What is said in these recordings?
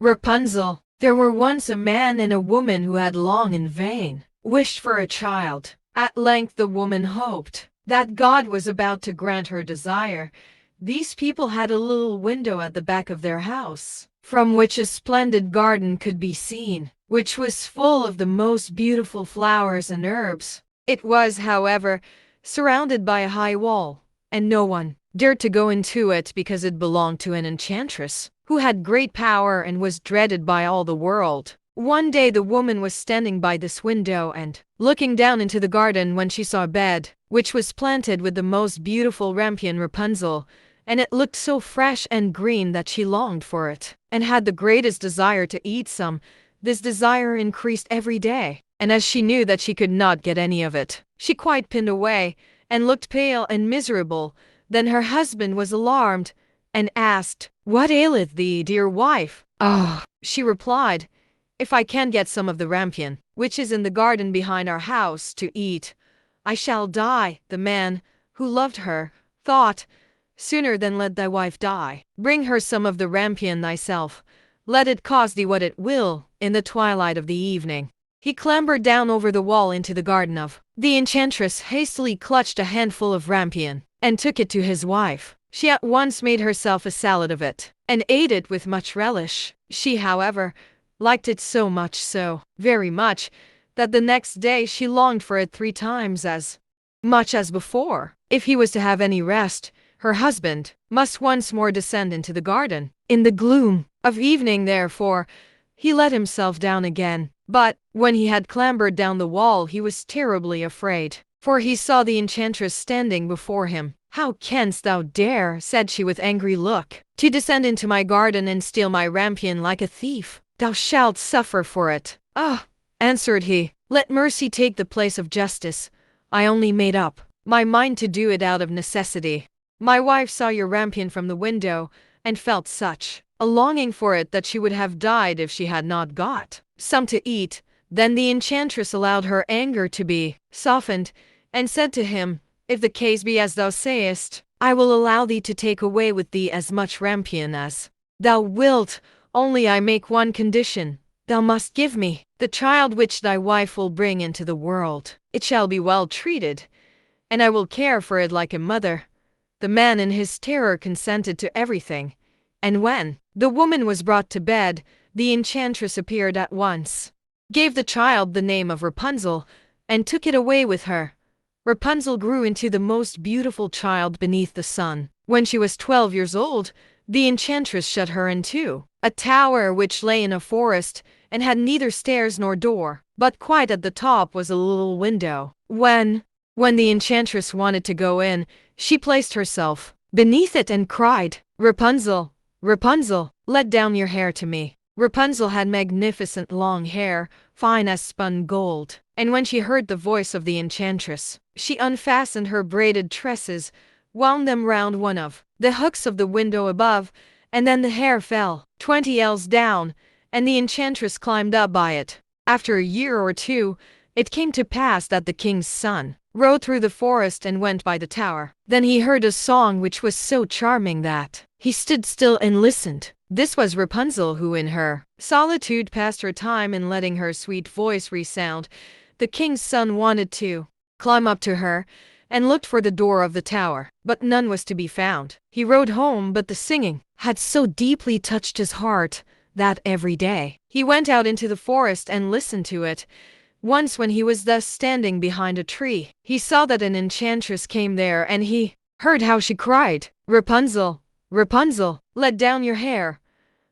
Rapunzel. There were once a man and a woman who had long in vain wished for a child. At length the woman hoped that God was about to grant her desire. These people had a little window at the back of their house, from which a splendid garden could be seen, which was full of the most beautiful flowers and herbs. It was, however, surrounded by a high wall, and no one dared to go into it because it belonged to an enchantress who had great power and was dreaded by all the world. One day the woman was standing by this window and looking down into the garden when she saw a bed, which was planted with the most beautiful rampion Rapunzel, and it looked so fresh and green that she longed for it, and had the greatest desire to eat some. This desire increased every day, and as she knew that she could not get any of it, she quite pined away, and looked pale and miserable. Then her husband was alarmed, and asked, "What aileth thee, dear wife?" "Oh," she replied, "if I can't get some of the rampion, which is in the garden behind our house, to eat, I shall die." The man, who loved her, thought, "Sooner than let thy wife die, bring her some of the rampion thyself, let it cost thee what it will." In the twilight of the evening, he clambered down over the wall into the garden of the enchantress, hastily clutched a handful of rampion, and took it to his wife. She at once made herself a salad of it, and ate it with much relish. She, however, liked it so very much, that the next day she longed for it 3 times as much as before. If he was to have any rest, her husband must once more descend into the garden. In the gloom of evening, therefore, he let himself down again. But when he had clambered down the wall, he was terribly afraid, for he saw the enchantress standing before him. "How canst thou dare," said she with angry look, "to descend into my garden and steal my rampion like a thief? Thou shalt suffer for it." "Ah," answered he, "let mercy take the place of justice. I only made up my mind to do it out of necessity. My wife saw your rampion from the window, and felt such a longing for it that she would have died if she had not got some to eat." Then the enchantress allowed her anger to be softened, and said to him, "If the case be as thou sayest, I will allow thee to take away with thee as much rampion as thou wilt, only I make one condition. Thou must give me the child which thy wife will bring into the world. It shall be well treated, and I will care for it like a mother." The man in his terror consented to everything, and when the woman was brought to bed, the enchantress appeared at once, gave the child the name of Rapunzel, and took it away with her. Rapunzel grew into the most beautiful child beneath the sun. When she was 12 years old, the enchantress shut her into a tower which lay in a forest, and had neither stairs nor door, but quite at the top was a little window. When the enchantress wanted to go in, she placed herself beneath it and cried, "Rapunzel, Rapunzel, let down your hair to me." Rapunzel had magnificent long hair, fine as spun gold, and when she heard the voice of the enchantress, she unfastened her braided tresses, wound them round one of the hooks of the window above, and then the hair fell 20 ells down, and the enchantress climbed up by it. After a year or two, it came to pass that the king's son rode through the forest and went by the tower. Then he heard a song which was so charming that he stood still and listened. This was Rapunzel, who in her solitude passed her time in letting her sweet voice resound. The king's son wanted to climb up to her, and looked for the door of the tower, but none was to be found. He rode home, but the singing had so deeply touched his heart that every day he went out into the forest and listened to it. Once when he was thus standing behind a tree, he saw that an enchantress came there, and he heard how she cried, "Rapunzel, Rapunzel, let down your hair."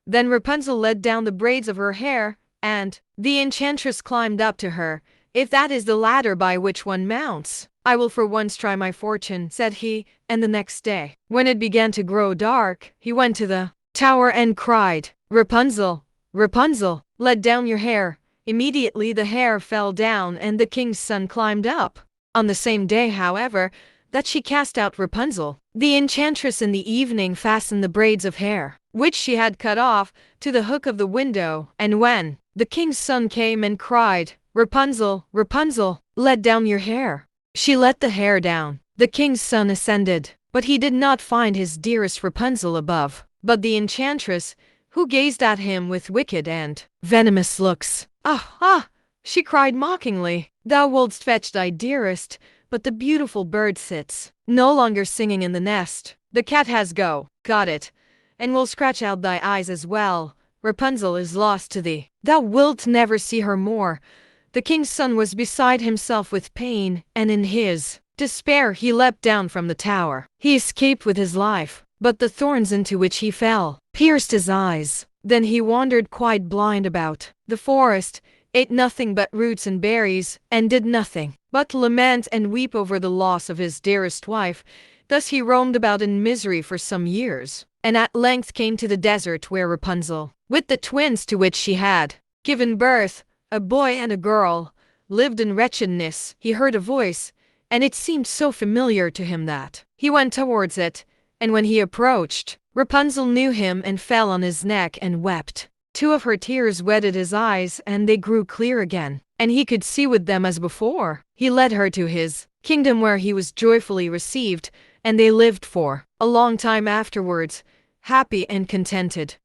Then Rapunzel let down the braids of her hair, and the enchantress climbed up to her. "If that is the ladder by which one mounts, I will for once try my fortune," said he, and the next day, when it began to grow dark, he went to the tower and cried, "Rapunzel, Rapunzel, let down your hair." Immediately the hair fell down, and the king's son climbed up. On the same day, however, that she cast out Rapunzel, the enchantress in the evening fastened the braids of hair, which she had cut off, to the hook of the window, and when the king's son came and cried, "Rapunzel, Rapunzel, let down your hair," she let the hair down. The king's son ascended, but he did not find his dearest Rapunzel above, but the enchantress, who gazed at him with wicked and venomous looks. "Ah, ah!" she cried mockingly. "Thou wouldst fetch thy dearest, but the beautiful bird sits, no longer singing in the nest. The cat has got it, and will scratch out thy eyes as well. Rapunzel is lost to thee. Thou wilt never see her more." The king's son was beside himself with pain, and in his despair he leapt down from the tower. He escaped with his life, but the thorns into which he fell pierced his eyes. Then he wandered quite blind about the forest, ate nothing but roots and berries, and did nothing but lament and weep over the loss of his dearest wife. Thus he roamed about in misery for some years, and at length came to the desert where Rapunzel, with the twins to which she had given birth, a boy and a girl, lived in wretchedness. He heard a voice, and it seemed so familiar to him that he went towards it, and when he approached, Rapunzel knew him and fell on his neck and wept. Two of her tears wetted his eyes, and they grew clear again, and he could see with them as before. He led her to his kingdom where he was joyfully received, and they lived for a long time afterwards, happy and contented.